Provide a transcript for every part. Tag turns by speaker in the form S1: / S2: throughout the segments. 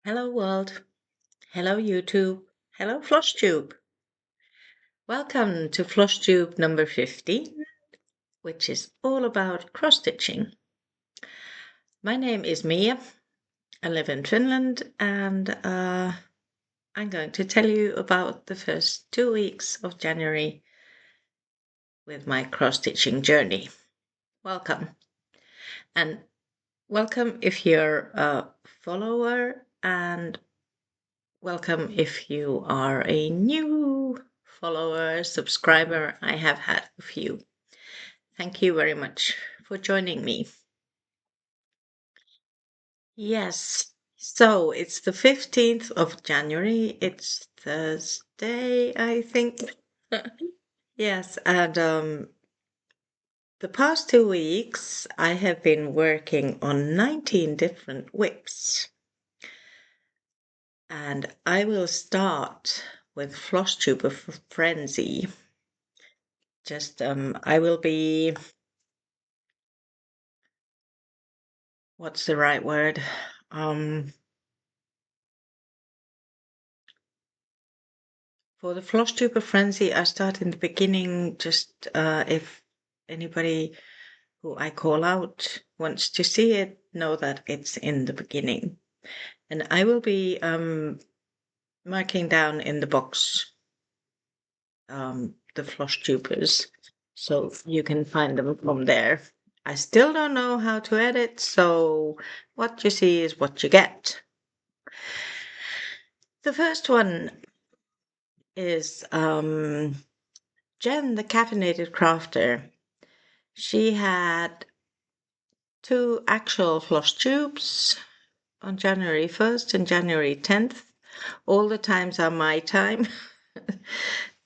S1: Hello world, hello YouTube, hello Flosstube. Welcome to Flosstube number 15, which is all about cross-stitching. My name is Mia, I live in Finland, and I'm going to tell you about the first 2 weeks of January with my cross-stitching journey. Welcome. And welcome if you're a follower, and welcome if you are a new follower, subscriber. I have had a few. Thank you very much for joining me. Yes, so it's the 15th of January. It's Thursday, I think. Yes, and the past 2 weeks I have been working on 19 different whips. And I will start with Flosstuber Frenzy. I will be, what's the right word? For the Flosstuber Frenzy, I start in the beginning, just if anybody who I call out wants to see it, know that it's in the beginning. And I will be marking down in the box the Flosstubers, so you can find them from there. I still don't know how to edit, so what you see is what you get. The first one is Jen, the caffeinated crafter. She had 2 actual floss tubes on January 1st and January 10th. All the times are my time.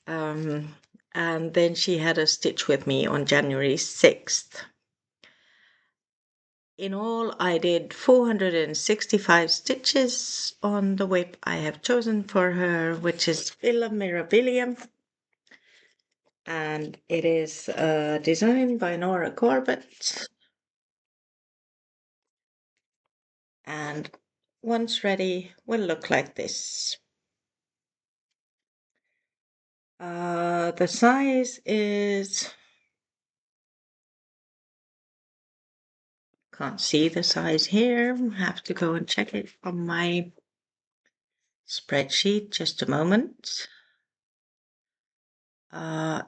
S1: And then she had a stitch with me on January 6th. In all, I did 465 stitches on the whip I have chosen for her, which is Villa Mirabilia. And it is designed by Nora Corbett. And once ready, will look like this. The size is, can't see the size here, have to go and check it on my spreadsheet, just a moment.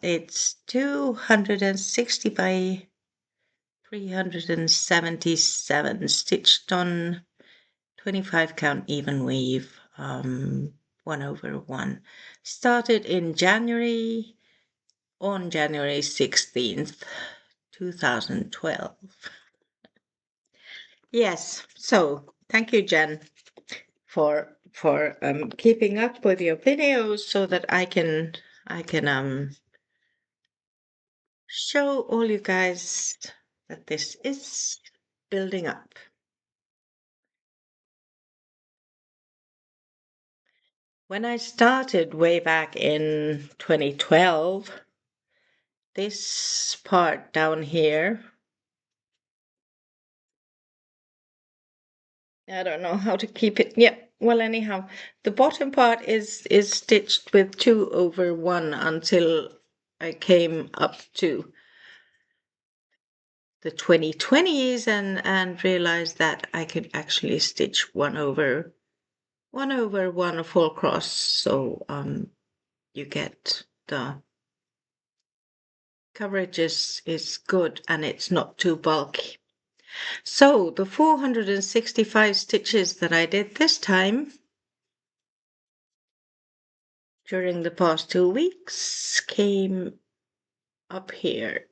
S1: It's 260 by 377, stitched on 25 count even weave, 1/1. Started in January, on January 16th, 2012. Yes, so thank you, Jen, for keeping up with your videos so that I can show all you guys that this is building up. When I started way back in 2012, this part down here, I don't know how to keep it. Yeah, well, anyhow, the bottom part is stitched with 2/1 until I came up to the 2020s and realized that I could actually stitch 1/1 full cross, so you get the coverage is good and it's not too bulky. So the 465 stitches that I did this time during the past 2 weeks came up here.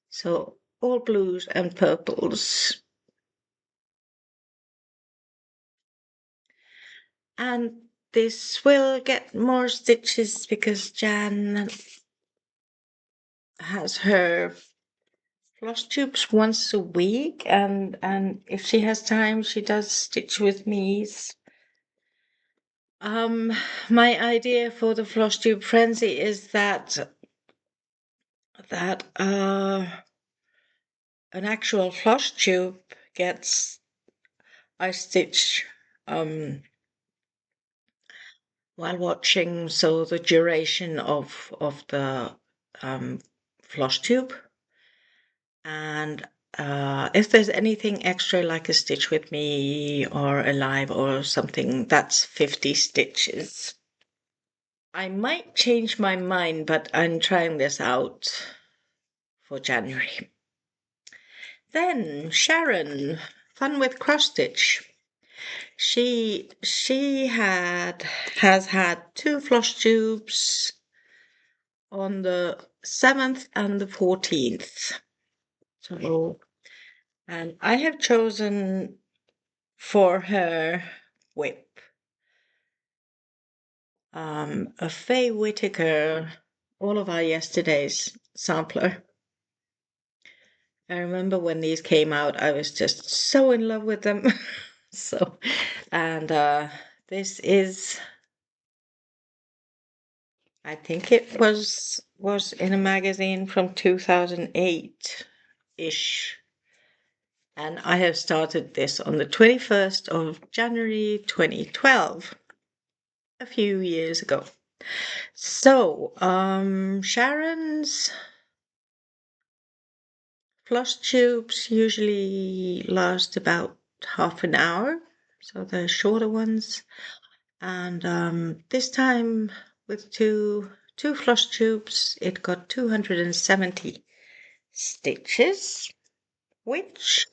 S1: So all blues and purples. And this will get more stitches because Jan has her floss tubes once a week, and if she has time, she does stitch with me. My idea for the Flosstuber Frenzy is that an actual floss tube gets I stitch while watching, so the duration of the Flosstube, and if there's anything extra like a stitch with me or alive or something, that's 50 stitches. I might change my mind, but I'm trying this out for January. Then Sharon, fun with cross stitch. She has had 2 Flosstubes on the 7th and the 14th. So, and I have chosen for her whip a Faye Whittaker, all of our yesterday's sampler. I remember when these came out, I was just so in love with them. So, and this is, I think it was in a magazine from 2008-ish. And I have started this on the 21st of January 2012, a few years ago. So, Sharon's Flosstubes usually last about half an hour, so the shorter ones. And this time with two Flosstubes, it got 270 stitches, which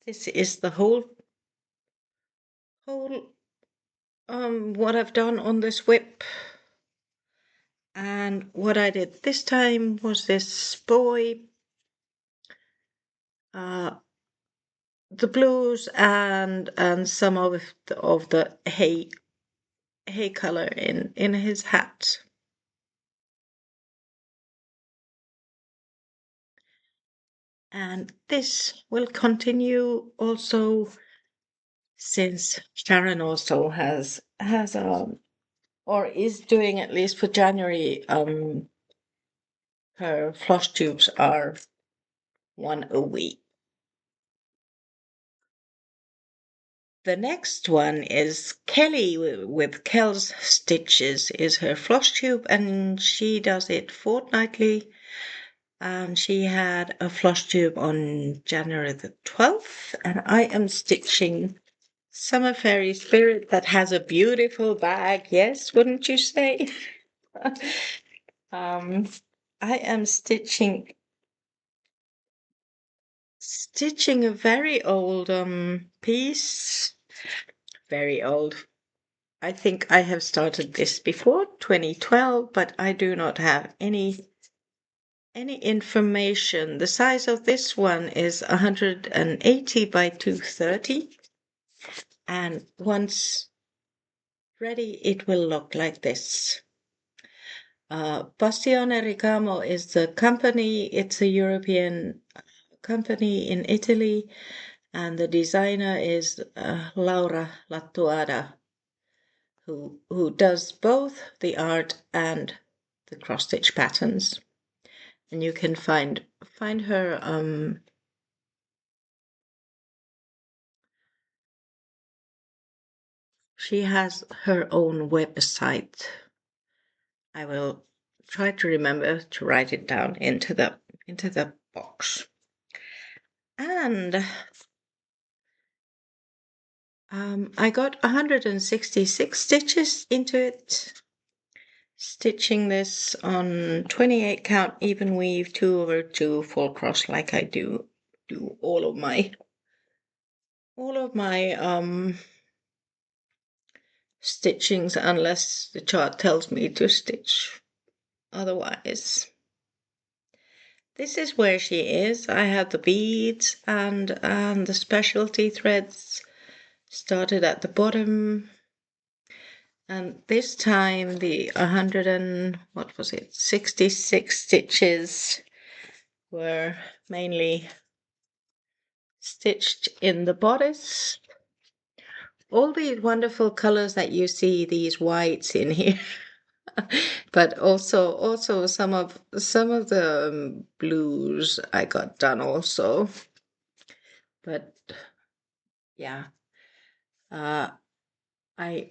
S1: this is the whole what I've done on this whip. And what I did this time was this boy, the blues and some of the hay color in his hat. And this will continue also, since Sharon also has or is doing, at least for January, her Flosstubes are 1 a week. The next one is Kelly with Kel's Stitches is her Flosstube, and she does it fortnightly. And she had a Flosstube on January the 12th, and I am stitching Summer Fairy Spirit that has a beautiful bag. Yes, wouldn't you say? I am stitching a very old piece. Very old. I think I have started this before 2012, but I do not have any information. The size of this one is 180 by 230, and once ready it will look like this. Bastione Ricamo is the company. It's a European company in Italy, and the designer is Laura Lattuada, who does both the art and the cross stitch patterns. And you can find her she has her own website. I will try to remember to write it down into the box. And I got 166 stitches into it, stitching this on 28 count even weave 2/2 full cross, like I do all of my stitchings, unless the chart tells me to stitch otherwise. This is where she is. I have the beads and the specialty threads started at the bottom. And this time the 66 stitches were mainly stitched in the bodice. All these wonderful colors that you see, these whites in here, but also some of the blues I got done also. But yeah. I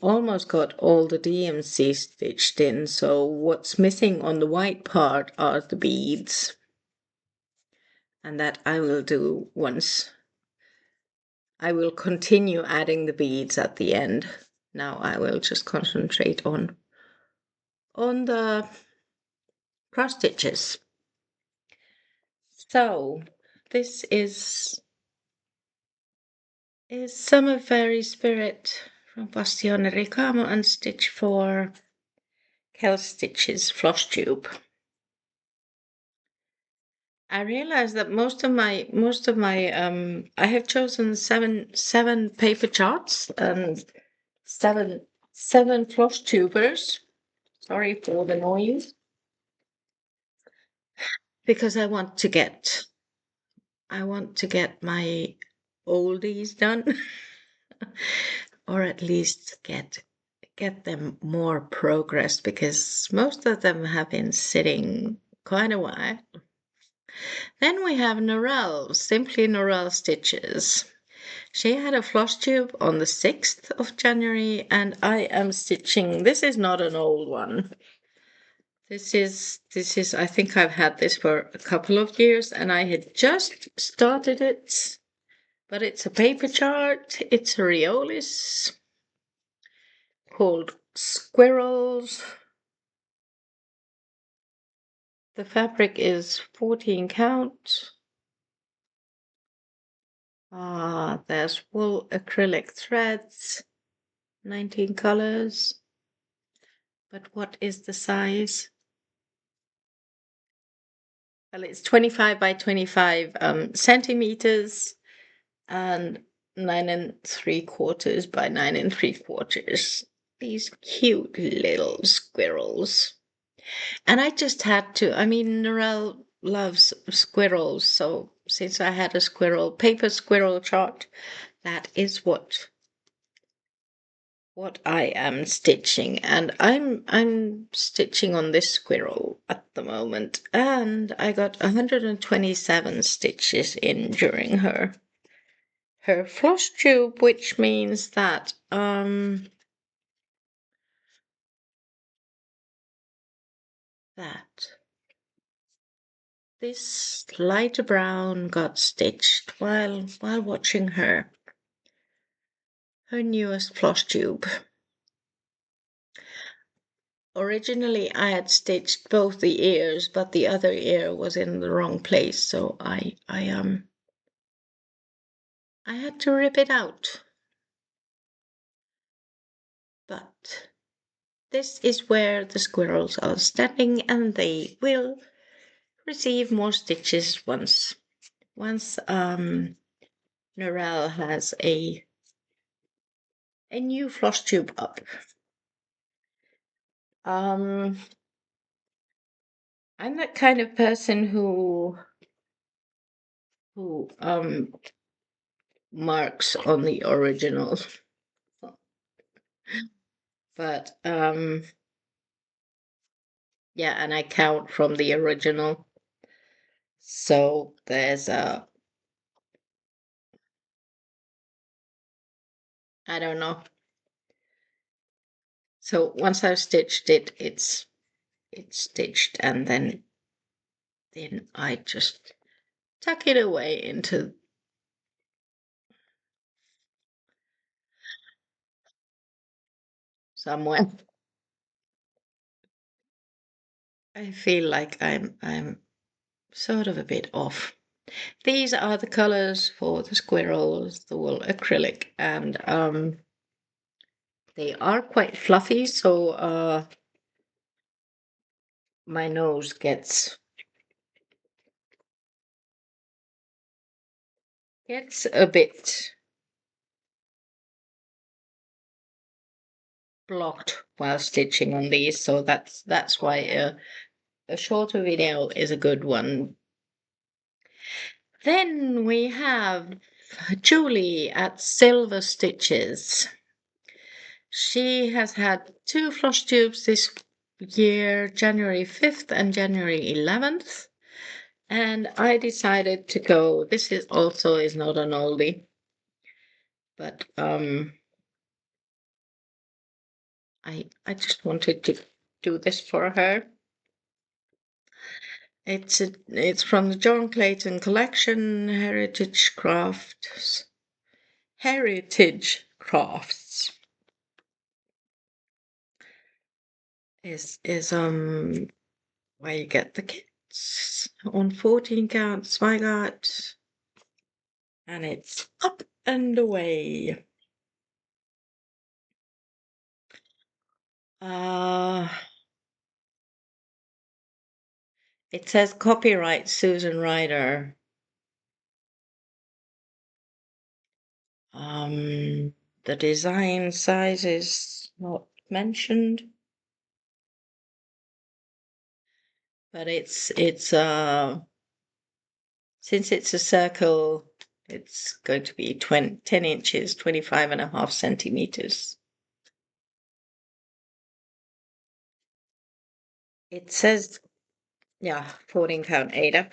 S1: almost got all the DMC stitched in, so what's missing on the white part are the beads. And that I will do once. I will continue adding the beads at the end. Now I will just concentrate on the cross stitches. So this is Summer Fairy Spirit from Bastione Ricamo and Stitch 4 Kel Stitches Flosstube. I realized that most of my I have chosen seven paper charts and seven Flosstubers. Sorry for the noise. Because I want to get my oldies done. Or at least get them more progressed, because most of them have been sitting quite a while. Then we have Norel, Simply Norel Stitches. She had a Flosstube on the 6th of January, and I am stitching. This is not an old one. This is, I think I've had this for a couple of years, and I had just started it. But it's a paper chart. It's a Riolis called Squirrels. The fabric is 14 count. There's wool acrylic threads, 19 colors. But what is the size? Well, it's 25 by 25 centimeters and 9 3/4 by 9 3/4. These cute little squirrels. And I just had to, I mean, Narelle loves squirrels, so since I had a paper squirrel chart, that is what I am stitching. And I'm stitching on this squirrel at the moment, and I got 127 stitches in during her Flosstube, which means that this lighter brown got stitched while watching her newest Flosstube. Originally, I had stitched both the ears, but the other ear was in the wrong place, so I had to rip it out. But this is where the squirrels are standing, and they will receive more stitches once Narelle has a new Flosstube up. I'm that kind of person who marks on the original. But yeah, and I count from the original. So there's I don't know. So once I've stitched it, it's stitched, and then I just tuck it away into somewhere. I feel like I'm sort of a bit off. These are the colors for the squirrels, the wool acrylic, and they are quite fluffy, so my nose gets a bit blocked while stitching on these, so that's why a shorter video is a good one. Then we have Julie at Silver Stitches. She has had 2 Flosstubes this year, January 5th and January 11th. And I decided to go, this is not an oldie. but I just wanted to do this for her. It's from the John Clayton collection, Heritage Crafts. Heritage Crafts is where you get the kits on 14 count Zweigart, and it's up and away. It says copyright Susan Ryder. The design size is not mentioned, but it's since it's a circle, it's going to be 10 inches, 25.5 centimeters. It says, yeah, 14 count Ada.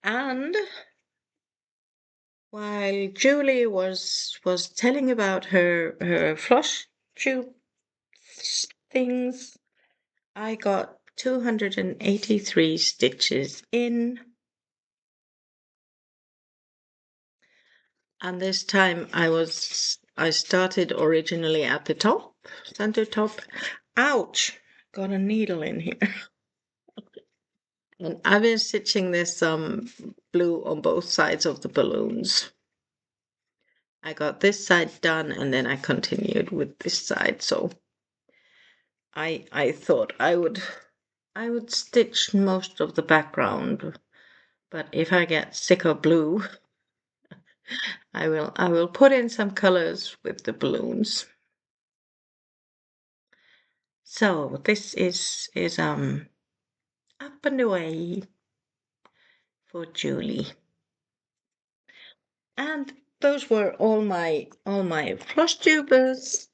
S1: And while Julie was telling about her Flosstube things, I got 283 stitches in. And this time I started originally at the top, center top. Ouch! Got a needle in here. And I've been stitching this blue on both sides of the balloons. I got this side done and then I continued with this side. So I thought I would stitch most of the background, but if I get sick of blue, I will put in some colors with the balloons. So this is up and away for Julie. And those were all my Flosstubers.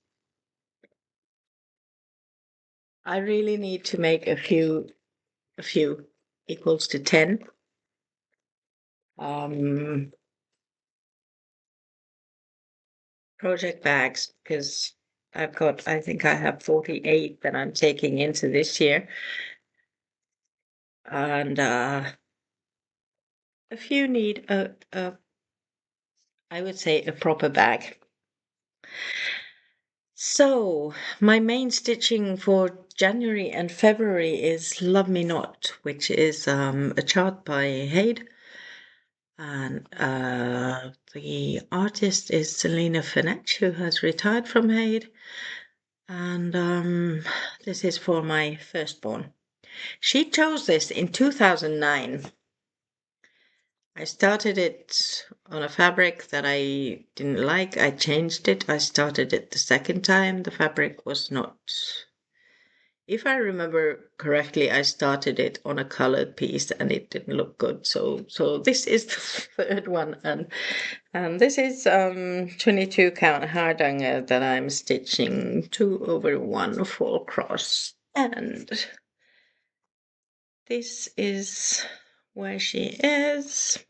S1: I really need to make a few equals to 10. Project bags, because I think I have 48 that I'm taking into this year. And a few need I would say a proper bag. So my main stitching for January and February is Love Me Not, which is a chart by Hade. And the artist is Selina Fenech, who has retired from Hade. And this is for my firstborn. She chose this in 2009. I started it on a fabric that I didn't like. I changed it. I started it the second time. The fabric was not... If I remember correctly, I started it on a colored piece and it didn't look good. So this is the third one, and this is 22 count hardanger that I'm stitching 2/1 full cross, and this is where she is.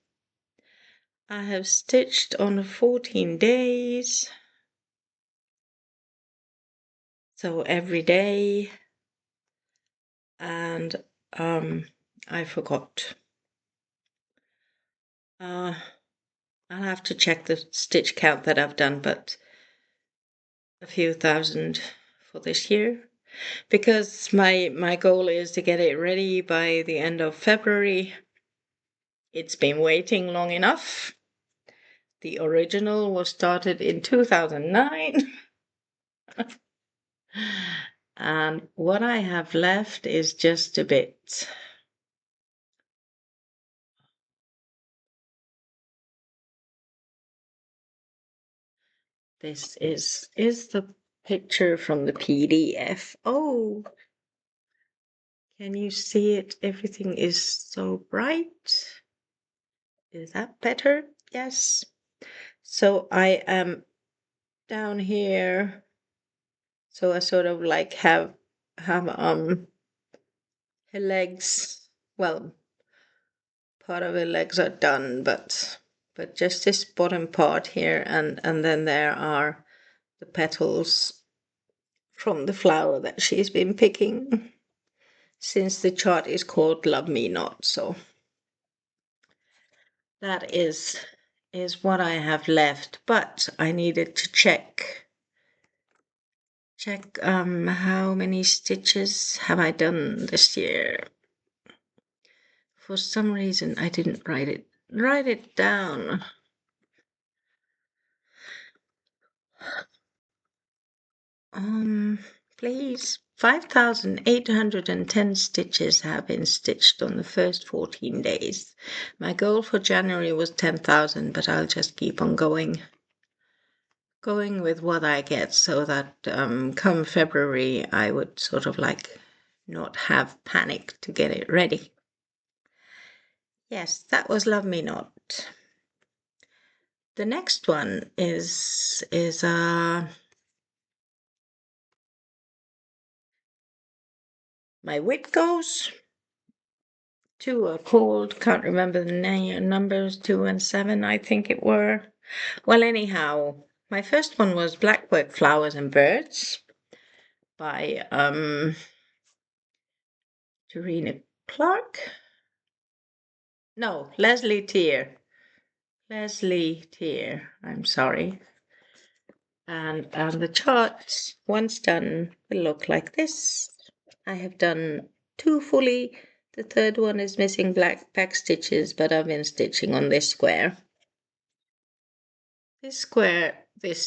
S1: I have stitched on 14 days, so every day, and I forgot. I'll have to check the stitch count that I've done, but a few thousand for this year, because my goal is to get it ready by the end of February. It's been waiting long enough. The original was started in 2009. And what I have left is just a bit. This is the picture from the PDF. Oh, can you see it? Everything is so bright. Is that better? Yes. So I am down here. So I sort of like have her legs. Well, part of her legs are done, but but just this bottom part here, and then there are the petals from the flower that she's been picking since the chart is called Love Me Not. So that is what I have left, but I needed to check how many stitches have I done this year. For some reason I didn't write it down. Please. 5,810 stitches have been stitched on the first 14 days. My goal for January was 10,000, but I'll just keep on going with what I get, so that come February I would sort of like not have panic to get it ready. Yes, that was Love Me Not. The next one is my Whitco's. Two are called, can't remember the numbers, 2 and 7 I think it were. Well, anyhow, my first one was Blackwork Flowers and Birds by Tarina Clark. No, Lesley Teare. Lesley Teare, I'm sorry. And the chart, once done, will look like this. I have done 2 fully. The third one is missing black back stitches, but I've been stitching on this square. This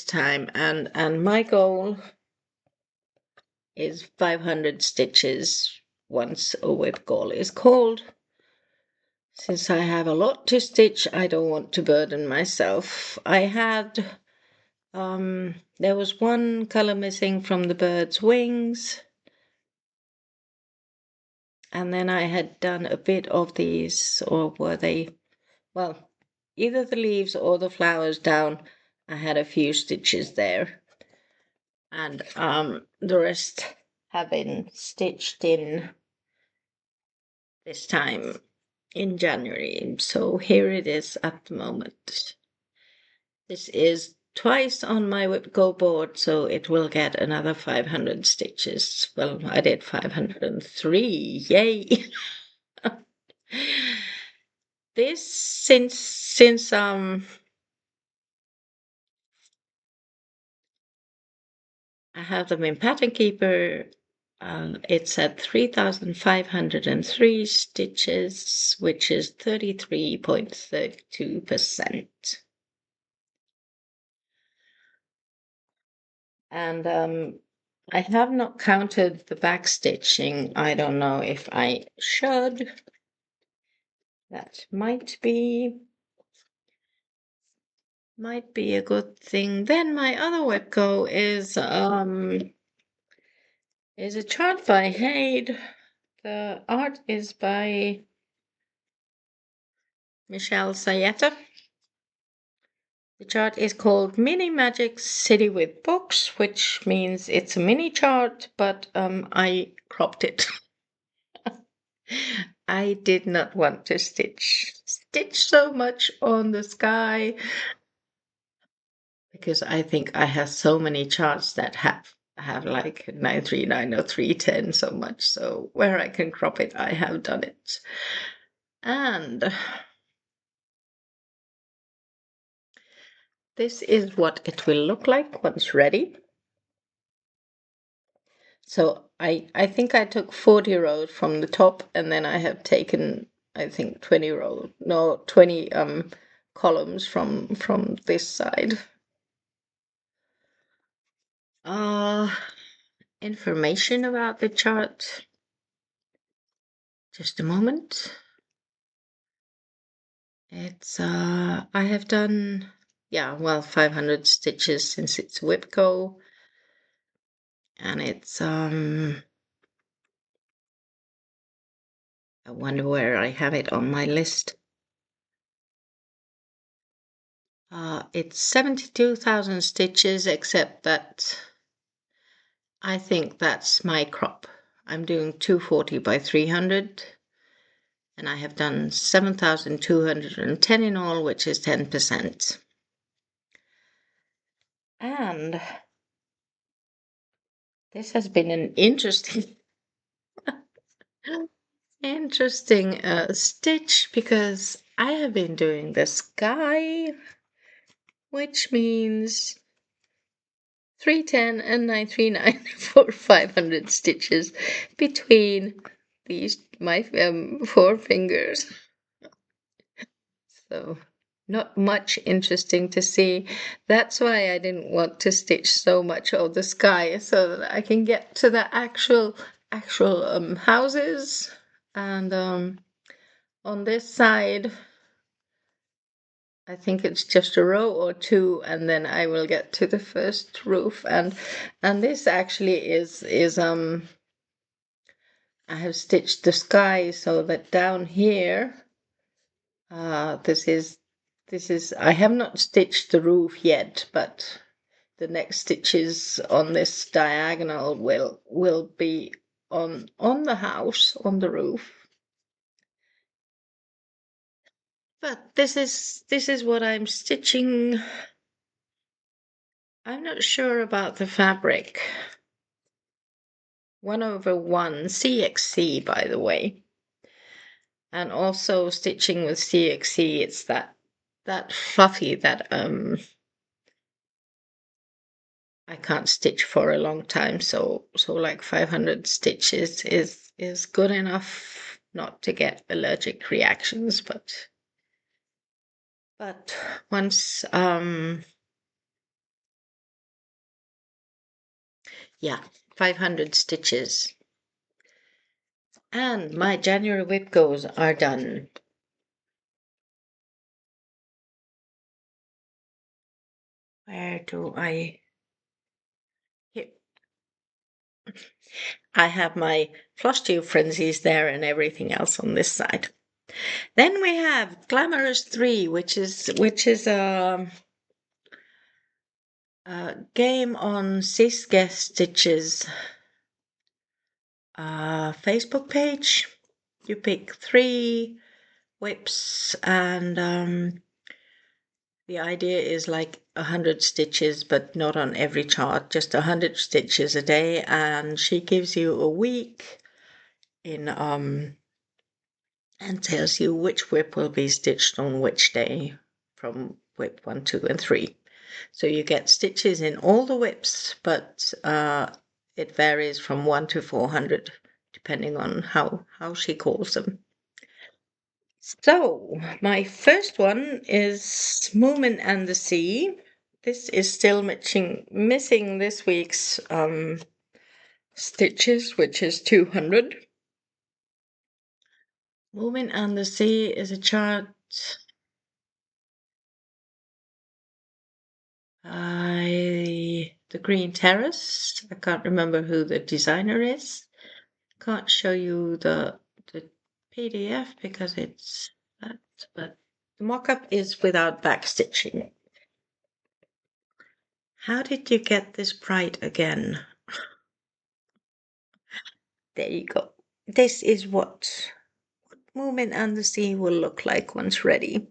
S1: time, and my goal is 500 stitches once a whip goal is called. Since I have a lot to stitch, I don't want to burden myself. I had there was one color missing from the bird's wings, and then I had done a bit of these, or were they, well, either the leaves or the flowers down. I had a few stitches there, and the rest have been stitched in this time in January. So here it is at the moment. This is twice on my whip go board, so it will get another 500 stitches. Well, I did 503, yay! This, since I have them in Pattern Keeper, it's at 3,503 stitches, which is 33.32%. And I have not counted the back stitching. I don't know if I should. That might be a good thing. Then my other webco is a chart by Hayde. The art is by Michele Sayetta. The chart is called Mini Magic City with Books, which means it's a mini chart, but I cropped it. I did not want to stitch so much on the sky, because I think I have so many charts that have like 939 or 310 so much, so where I can crop it, I have done it. And this is what it will look like once ready. So I think I took 40 rows from the top, and then I have taken, I think, 20 columns from this side. Information about the chart. Just a moment. It's I have done 500 stitches since it's Whipco, and it's I wonder where I have it on my list. It's 72,000 stitches, except that I think that's my crop. I'm doing 240 by 300, And I have done 7,210 in all, which is 10%. And this has been an interesting stitch, because I have been doing the sky, which means 310 and 939 for 500 stitches between my 4 fingers. So not much interesting to see. That's why I didn't want to stitch so much of the sky, so that I can get to the actual houses. And on this side, I think it's just a row or two, and then I will get to the first roof. And this actually is I have stitched the sky so that down here, this is I have not stitched the roof yet, but the next stitches on this diagonal will be on the house, on the roof. But this is what I'm stitching. I'm not sure about the fabric. 1/1 CXC, by the way. And also stitching with CXC, it's that fluffy that I can't stitch for a long time, so like 500 stitches is good enough not to get allergic reactions, but once yeah, 500 stitches. And my January whip goes are done. Where do I... Here. I have my Flosstuber Frenzies there and everything else on this side. Then we have Glamorous 3, which is a game on Cisge Stitches Facebook page. You pick 3 whips, and the idea is like 100 stitches, but not on every chart, just 100 stitches a day, and she gives you a week in and tells you which whip will be stitched on which day from whip 1, 2, and 3. So you get stitches in all the whips, but it varies from 1 to 400 depending on how she calls them. So my first one is Moomin and the Sea. This is still missing this week's stitches, which is 200. Moomin and the Sea is a chart the Green Terrace. I can't remember who the designer is. Can't show you the PDF because it's that, but the mock-up is without backstitching. How did you get this bright again? There you go. This is what Moomin and the Sea will look like once ready.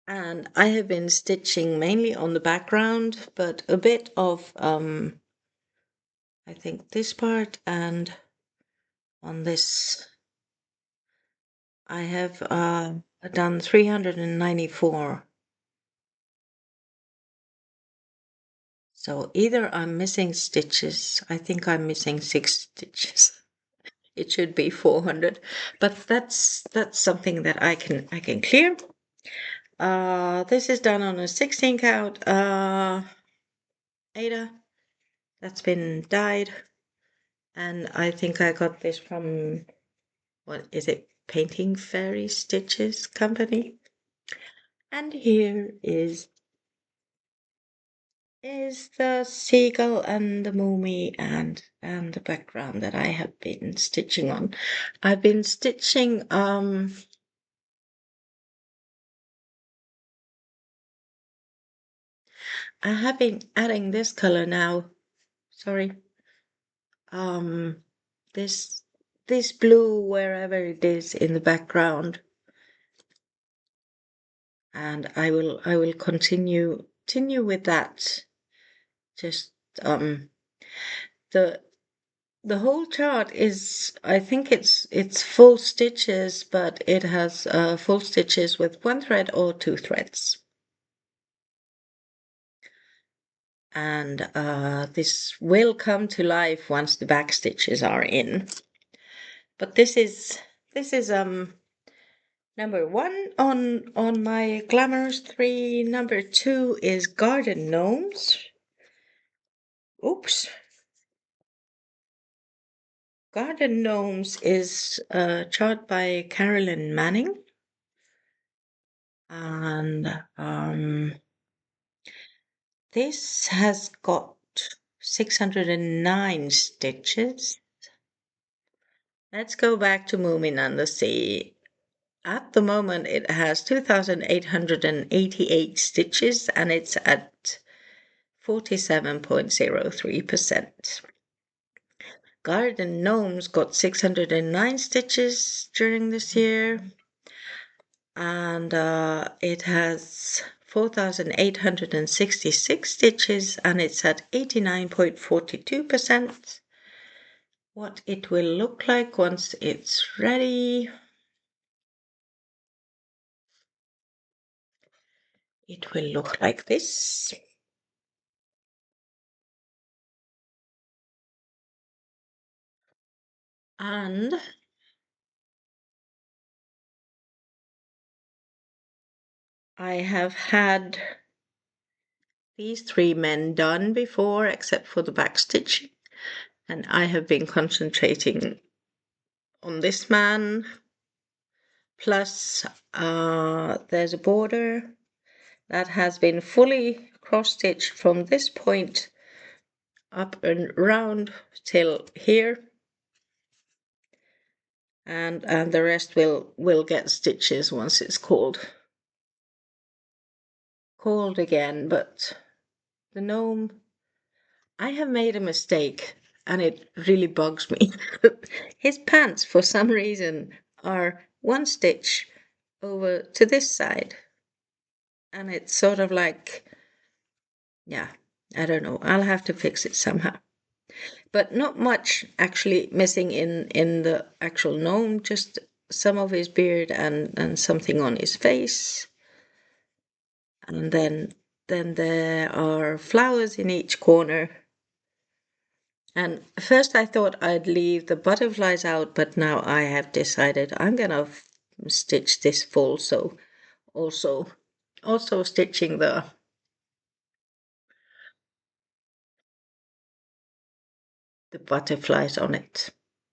S1: And I have been stitching mainly on the background, but a bit of I think this part, and on this I have done 394. So either I'm missing stitches, I think I'm missing 6 stitches. It should be 400, but that's something that I can clear. This is done on a 16 count Ada that's been dyed, and I think I got this from, what is it, Painting Fairy Stitches Company. And here is the seagull and the Moomin and the background that I have been stitching on. I've been stitching I have been adding this color now. Sorry. This this blue wherever it is in the background. And I will continue with that. Just the whole chart is, I think it's full stitches, but it has full stitches with 1 thread or 2 threads. And this will come to life once the back stitches are in. But this is number 1 on my Glamorous 3. Number 2 is Garden Gnomes. Oops. Garden Gnomes is a chart by Carolyn Manning. And this has got 609 stitches. Let's go back to Moomin and the Sea. At the moment, it has 2,888 stitches and it's at 47.03%. Garden Gnomes got 609 stitches during this year, and it has 4,866 stitches and it's at 89.42%. What it will look like once it's ready. It will look like this. And I have had these 3 men done before, except for the back stitching. And I have been concentrating on this man. Plus, there's a border that has been fully cross-stitched from this point up and round till here. And the rest will get stitches once it's called again. But the gnome, I have made a mistake and it really bugs me. His pants, for some reason, are 1 stitch over to this side. And it's sort of like, yeah, I don't know. I'll have to fix it somehow. But not much actually missing in the actual gnome, just some of his beard and something on his face. And then there are flowers in each corner. And first I thought I'd leave the butterflies out, but now I have decided I'm gonna stitch this full, so also stitching the butterflies on it.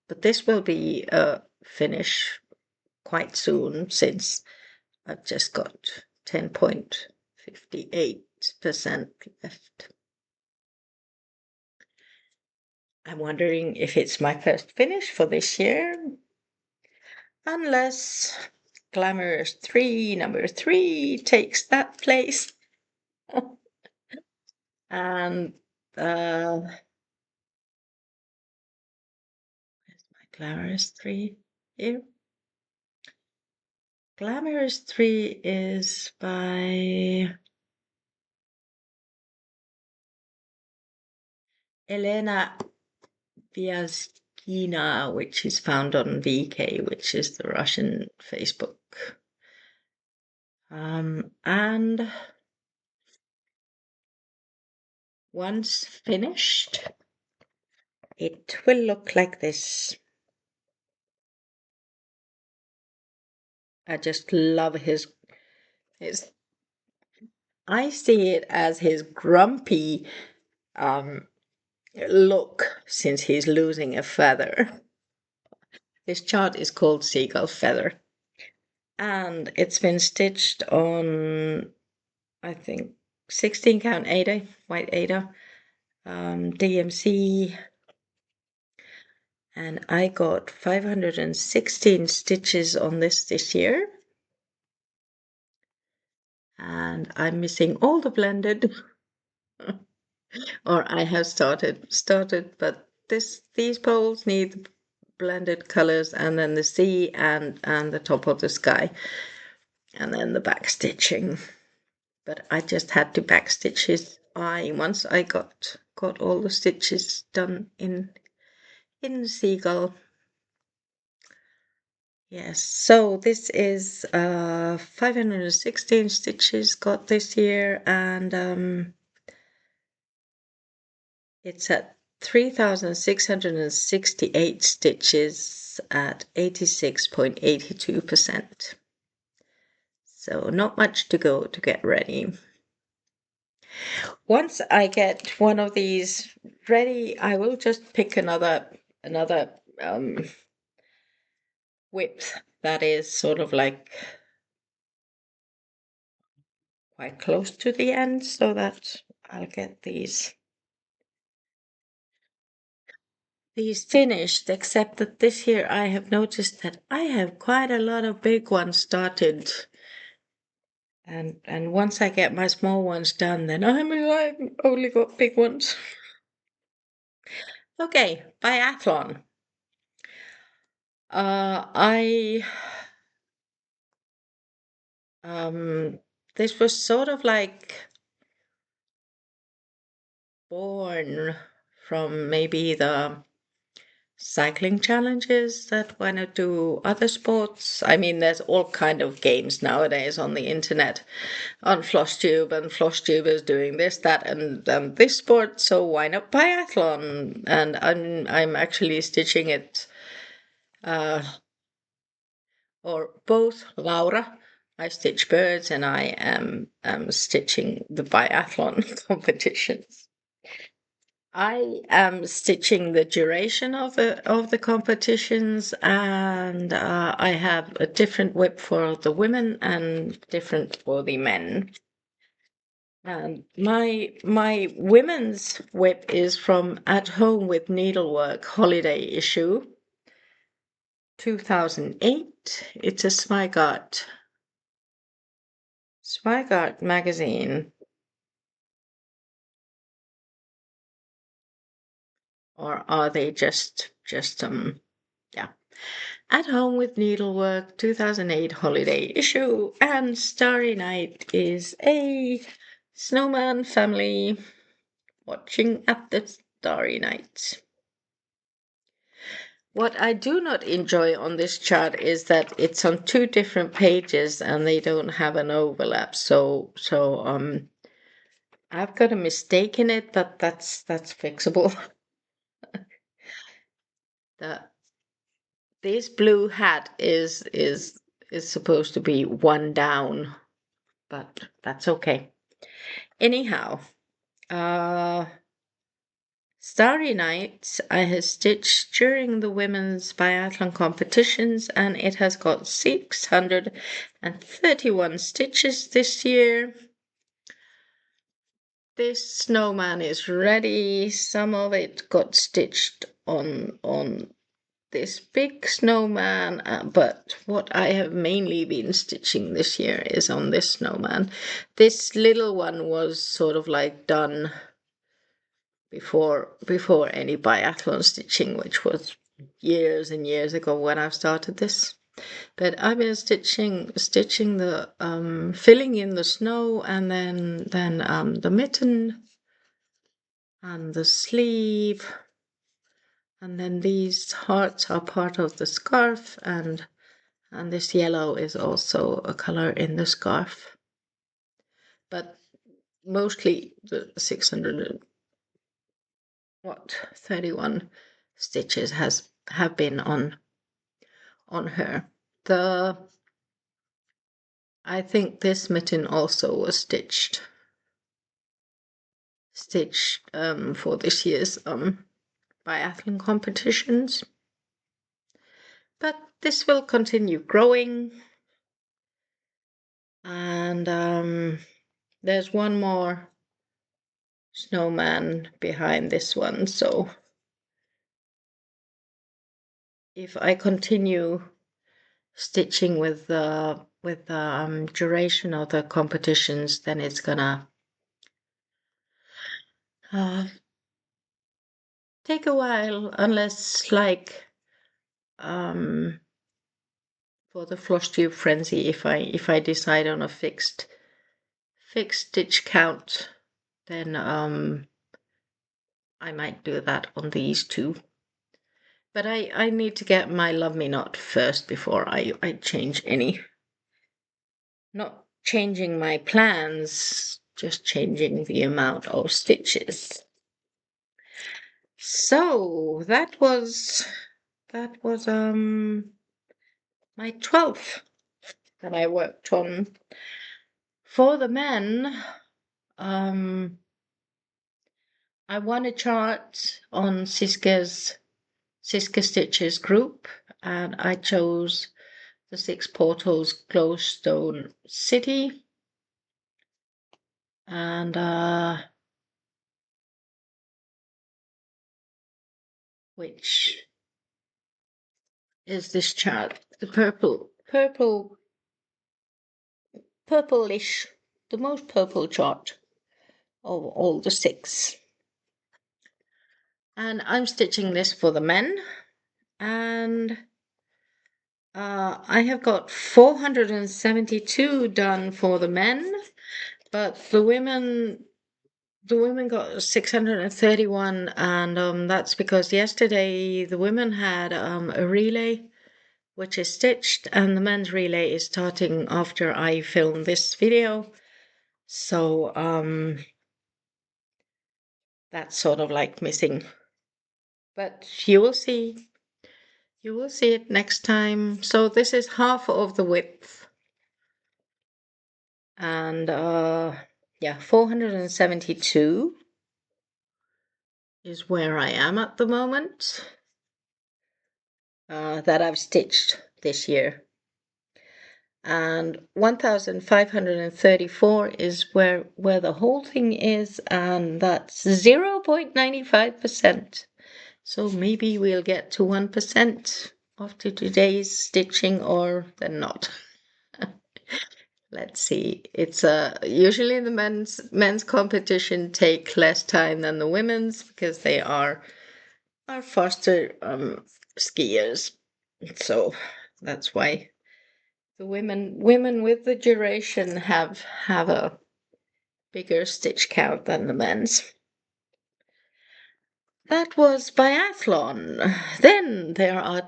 S1: But this will be a finish quite soon, since I've just got 10.58% left. I'm wondering if it's my first finish for this year, unless Glamorous 3, number 3, takes that place. And where's my Glamorous 3? Here. Glamorous 3 is by Elena Vyaskina, which is found on VK, which is the Russian Facebook. And once finished, it will look like this. I just love his I see it as his grumpy look since he's losing a feather. This chart is called Seagullfeather. And it's been stitched on, I think, 16 count Ada, white Ada, DMC, and I got 516 stitches on this year. And I'm missing all the blended, or I have started, but these poles need blended colors, and then the sea and the top of the sky, and then the back stitching. But I just had to back stitches. Once I got all the stitches done in Seagull. Yes, so this is 516 stitches got this year, and it's at 3,668 stitches at 86.82%. So not much to go to get ready. Once I get one of these ready, I will just pick another width that is sort of like quite close to the end, so that I'll get these finished, except that this year I have noticed that I have quite a lot of big ones started. And once I get my small ones done, then I've only got big ones. Okay, biathlon. This was sort of like born from maybe the cycling challenges that want to do other sports. I mean, there's all kind of games nowadays on the internet, on Flosstube, and Flosstube is doing this, that, and this sport. So why not biathlon? And I'm actually stitching it, or both. Laura, I stitch birds, and I am stitching the biathlon competitions. I am stitching the duration of the competitions, and I have a different whip for the women and different for the men. And my women's whip is from At Home with Needlework holiday issue 2008. It's a Zweigart magazine. Or are they just yeah. At Home with Needlework 2008 holiday issue, and Starry Night is a snowman family watching at the starry night. What I do not enjoy on this chart is that it's on two different pages and they don't have an overlap. So I've got a mistake in it, but that's fixable. This blue hat is supposed to be one down, but that's okay. Anyhow, Starry Night I have stitched during the women's biathlon competitions, and it has got 631 stitches this year. This snowman is ready. Some of it got stitched on this big snowman, but what I have mainly been stitching this year is on this snowman. This little one was sort of like done before any biathlon stitching, which was years and years ago when I started this. But I've been stitching the filling in the snow, and then the mitten and the sleeve. And then these hearts are part of the scarf, and this yellow is also a color in the scarf. But mostly the 631 stitches have been on her. I think this mitten also was stitched for this year's biathlon competitions. But this will continue growing, and there's one more snowman behind this one, so if I continue stitching with the duration of the competitions, then it's gonna take a while, unless like for the Flosstuber Frenzy if I decide on a fixed stitch count, then I might do that on these two. But I need to get my Love Me Not first before I change any. Not changing my plans, just changing the amount of stitches. So that was my 12th that I worked on. For the men, I won a chart on Siska Stitches group, and I chose the 6 Portals Glowstone City, and which is this chart, the purplish, the most purple chart of all the 6. And I'm stitching this for the men, and I have got 472 done for the men, but the women got 631, and that's because yesterday the women had a relay which is stitched, and the men's relay is starting after I film this video. So that's sort of like missing. But you will see it next time. So this is half of the width. And yeah, 472 is where I am at the moment, that I've stitched this year. And 1534 is where the whole thing is, and that's 0.95%. So maybe we'll get to 1% after today's stitching, or then not. Let's see. It's usually the men's competition take less time than the women's because they are faster skiers. So that's why the women with the duration have a bigger stitch count than the men's. That was biathlon. Then there are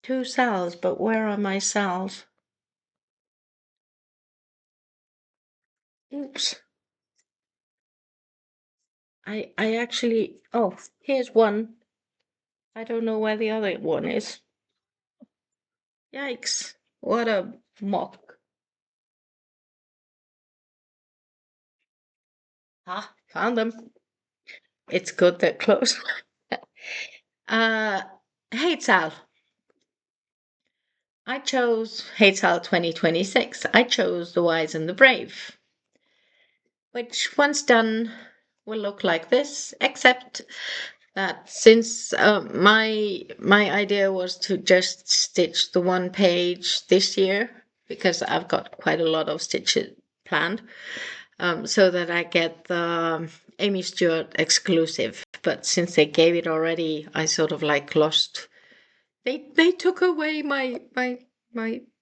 S1: 2 Sals, but where are my Sals? Oops. I actually, oh, here's one. I don't know where the other one is. Yikes, what a mock. Ah, found them. It's good they're close. Hey Sal. I chose Hey Sal 2026. I chose The Wise and the Brave, which once done will look like this, except that since my idea was to just stitch the 1 page this year, because I've got quite a lot of stitches planned, so that I get the Amy Stewart exclusive. But since they gave it already, I sort of like lost. They took away my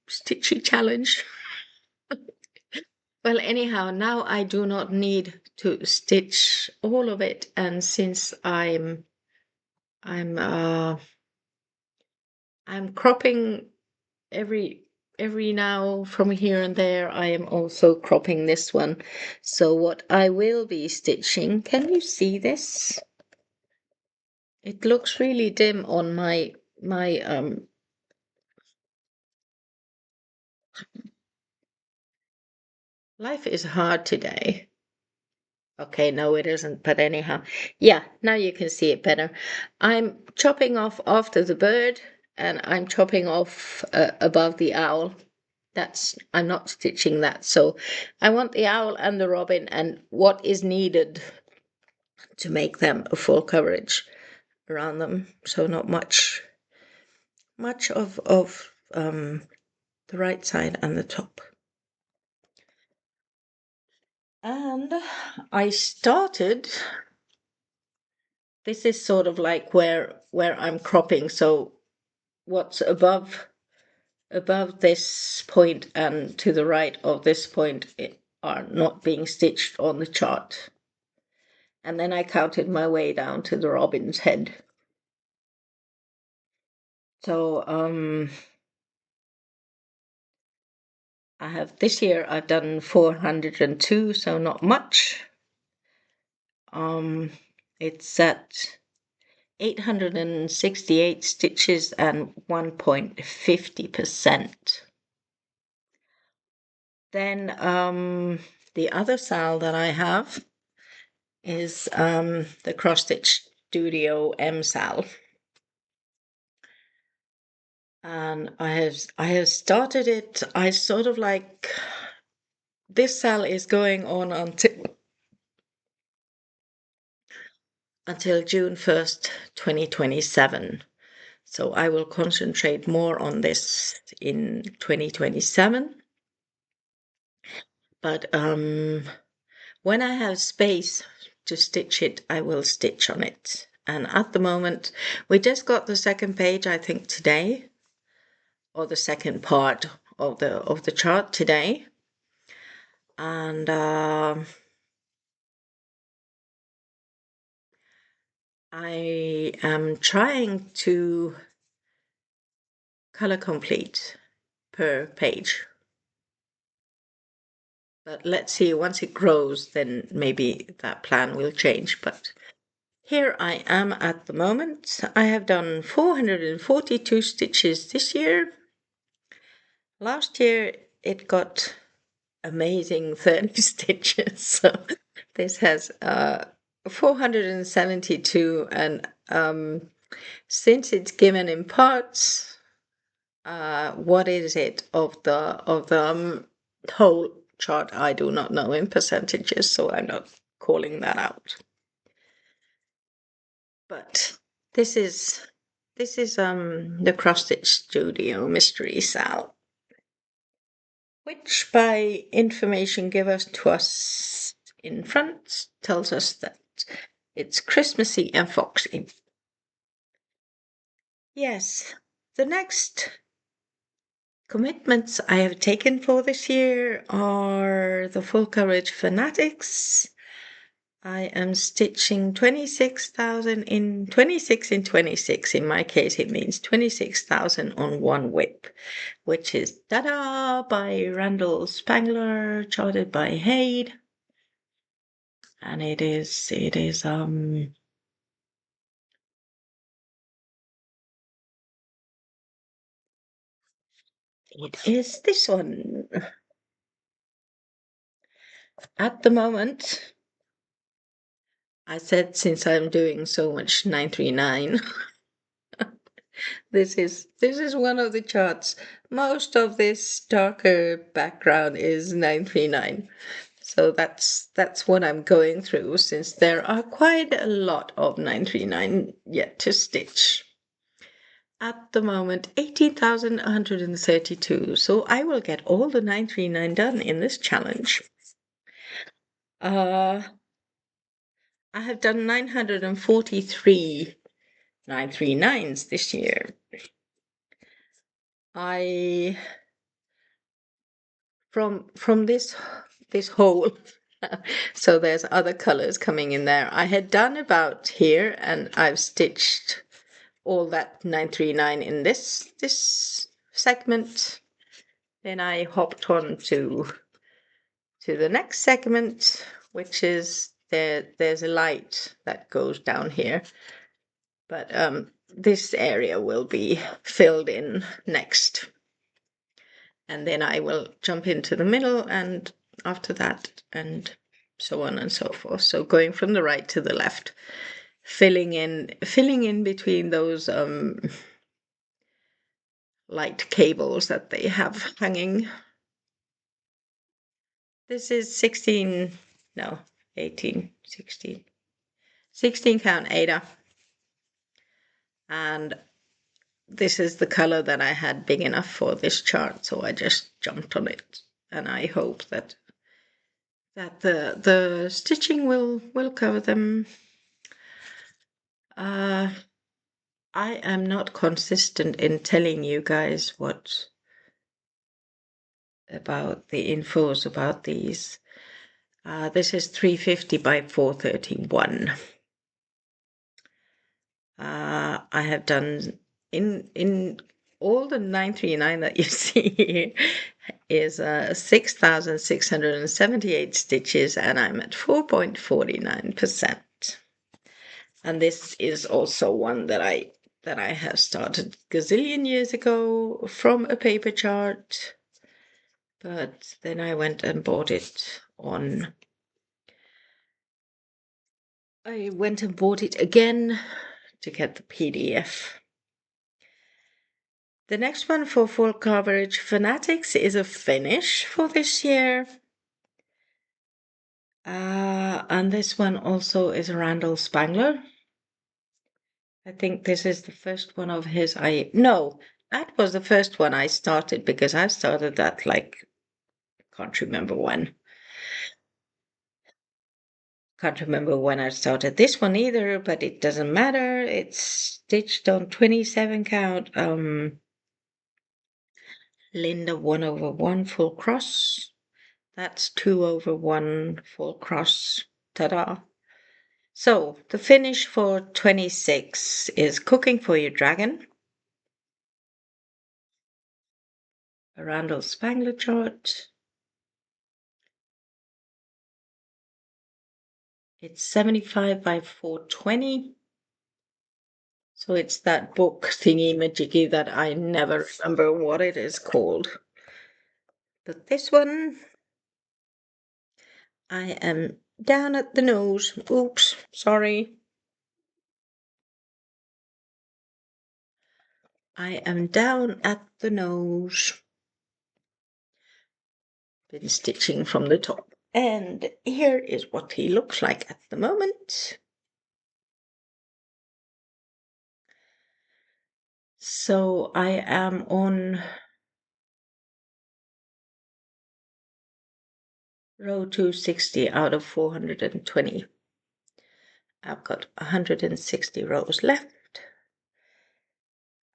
S1: stitchy challenge. Well, anyhow, now I do not need to stitch all of it, and since I'm cropping every now from here and there, I am also cropping this one. So what I will be stitching, can you see this? It looks really dim on my life is hard today. Okay, no, it isn't, but anyhow, yeah, now you can see it better. I'm chopping off after the bird, and I'm chopping off above the owl. I'm not stitching that, so I want the owl and the robin and what is needed to make them a full coverage around them, so not much of the right side and the top. And I started this is sort of like where I'm cropping. So what's above this point and to the right of this point are not being stitched on the chart. And then I counted my way down to the robin's head. So I have this year I've done 402, so not much. It's at 868 stitches and 1.50%. Then the other sal that I have is the Cross Stitch Studio M sal. And I have started it. I sort of like, this sal is going on until June 1st, 2027. So I will concentrate more on this in 2027. But when I have space to stitch it, I will stitch on it. And at the moment, we just got the second page, I think, today, or the second part of the chart today. And I am trying to color complete per page. But let's see, once it grows, then maybe that plan will change. But here I am at the moment. I have done 442 stitches this year. Last year it got amazing 30 stitches. So this has 472, and since it's given in parts, what is it of the whole chart? I do not know in percentages, so I'm not calling that out. But this is the Cross Stitch Studio Mystery Sal, which by information given to us in front tells us that it's Christmassy and foxy. Yes, the next commitments I have taken for this year are the Full Coverage Fanatics. I am stitching 26,000 in 26 in 26. In my case, it means 26,000 on one whip, which is Dada by Randal Spangler, charted by Hayde. And it is this one. At the moment, I said, since I'm doing so much 939, this is one of the charts. Most of this darker background is 939. So that's what I'm going through, since there are quite a lot of 939 yet to stitch. At the moment, 18,132. So I will get all the 939 done in this challenge. I have done 943 939s this year. From this hole, so there's other colors coming in there. I had done about here, and I've stitched all that 939 in this segment. Then I hopped on to the next segment, which is there's a light that goes down here, but this area will be filled in next, and then I will jump into the middle, and after that, and so on and so forth. So going from the right to the left, filling in between those light cables that they have hanging. This is 16 count Ada, and this is the color that I had big enough for this chart, so I just jumped on it, and I hope that the stitching will cover them. I am not consistent in telling you guys what about the infos about these. This is 350 by 431. I have done in all the 939 that you see is 6,678 stitches, and I'm at 4.49%. And this is also one that I have started gazillion years ago from a paper chart, but then I went and bought it on. I went and bought it again to get the PDF. The next one for full coverage fanatics is a Fenech for this year. And this one also is a Randal Spangler. I think this is the first one of his. No, that was the first one I started because I started that can't remember when. Can't remember when I started this one either, but it doesn't matter. It's stitched on 27 count. Linda 1/1 full cross. That's 2/1 full cross. Ta-da! So the finish for 26 is Cooking for Your Dragon. A Randal Spangler chart. It's 75 by 420. So it's that book thingy-majiggy that I never remember what it is called. But this one, I am down at the nose. Oops, sorry. I am down at the nose. Been stitching from the top. And here is what he looks like at the moment. So I am on row 260 out of 420. I've got 160 rows left.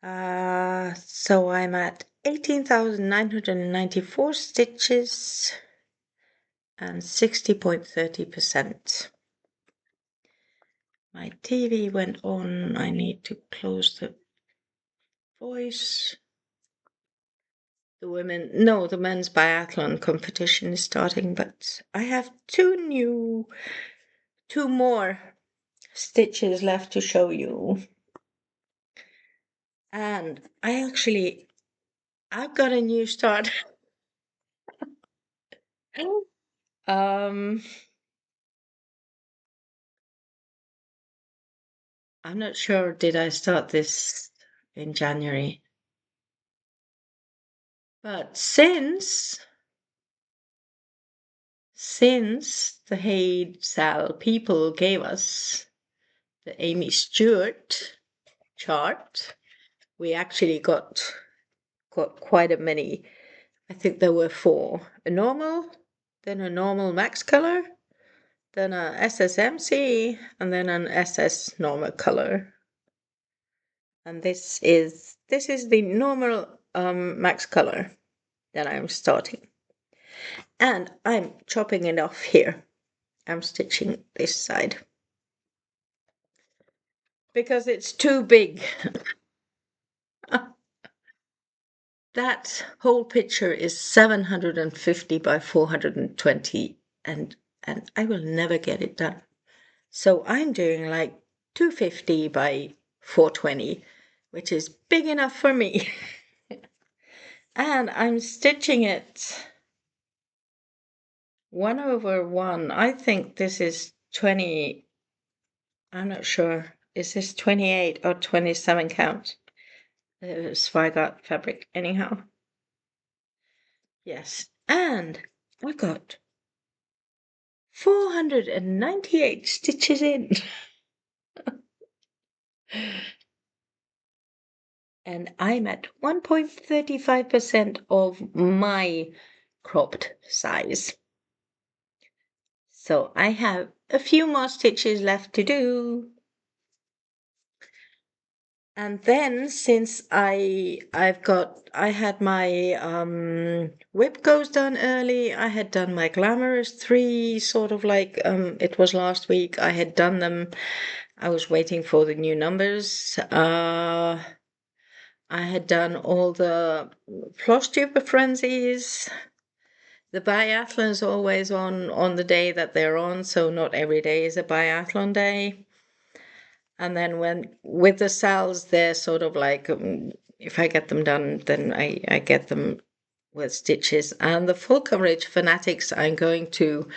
S1: So I'm at 18,994 stitches and 60.30%. My TV went on. I need to close the voice. The men's biathlon competition is starting, but I have two more stitches left to show you. And I've got a new start. I'm not sure, did I start this in January? But since the Hay Sal people gave us the Amy Stewart chart, we actually got quite a many. I think there were 4. A normal, then a normal max color, then a SSMC, and then an SS normal color. And this is the normal max color that I'm starting. And I'm chopping it off here. I'm stitching this side because it's too big. That whole picture is 750 by 420, and I will never get it done. So I'm doing like 250 by 420, which is big enough for me. And I'm stitching it 1/1. I think this is 20. I'm not sure. Is this 28 or 27 count? Zweigart fabric, anyhow. Yes. And I got 498 stitches in. And I'm at 1.35% of my cropped size. So I have a few more stitches left to do. And then since I had my whip goes done early, I had done my glamorous 3 sort of like it was last week. I had done them. I was waiting for the new numbers. I had done all the Flosstuber Frenzies. The biathlon's always on the day that they're on, so not every day is a biathlon day. And then when with the cells, they're sort of like if I get them done, then I get them with stitches. And the full coverage fanatics, I'm going to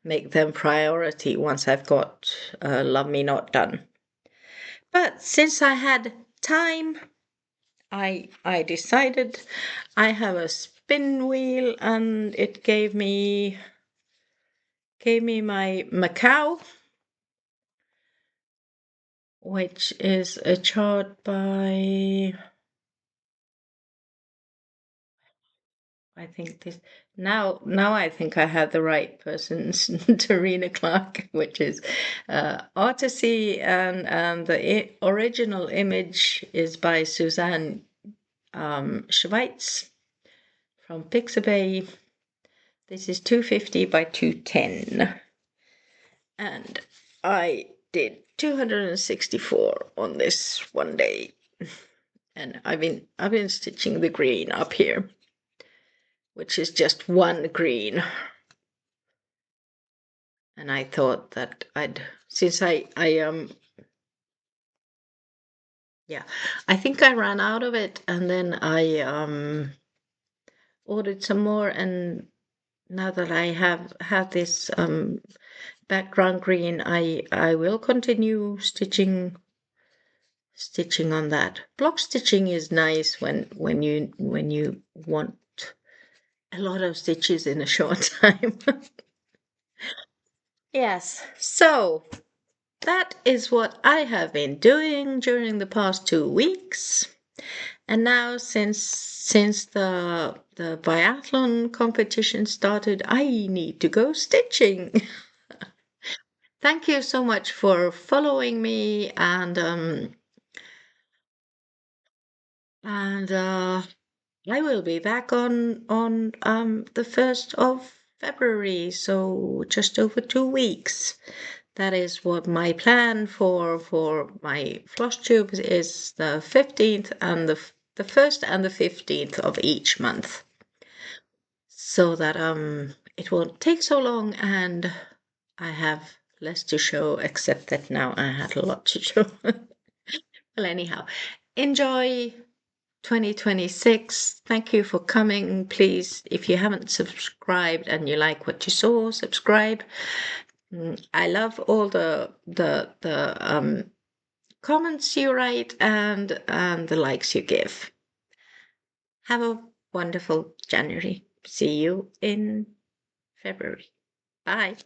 S1: make them priority once I've got Love Me Not done. But since I had time, I decided I have a spin wheel, and it gave me my Macau, which is a chart by, I think this now I think I have the right person, Tarina Clark, which is Artisy, and the original image is by Suzanne Schweitz from Pixabay. This is 250 by 210, and I did 264 on this one day, and I've been stitching the green up here, which is just one green. And I thought that since I yeah, I think I ran out of it, and then I ordered some more, and now that I have had this background green, I will continue stitching on that. Block stitching is nice when you want a lot of stitches in a short time. Yes, so that is what I have been doing during the past 2 weeks. And now since the biathlon competition started, I need to go stitching. Thank you so much for following me, and I will be back on the 1st of February, so just over 2 weeks. That is what my plan for my Flosstube is, the 15th and the 1st and the 15th of each month. So that it won't take so long, and I have less to show, except that now I had a lot to show. Well, anyhow, enjoy 2026. Thank you for coming. Please, if you haven't subscribed and you like what you saw, subscribe. I love all the comments you write and the likes you give. Have a wonderful January. See you in February. Bye.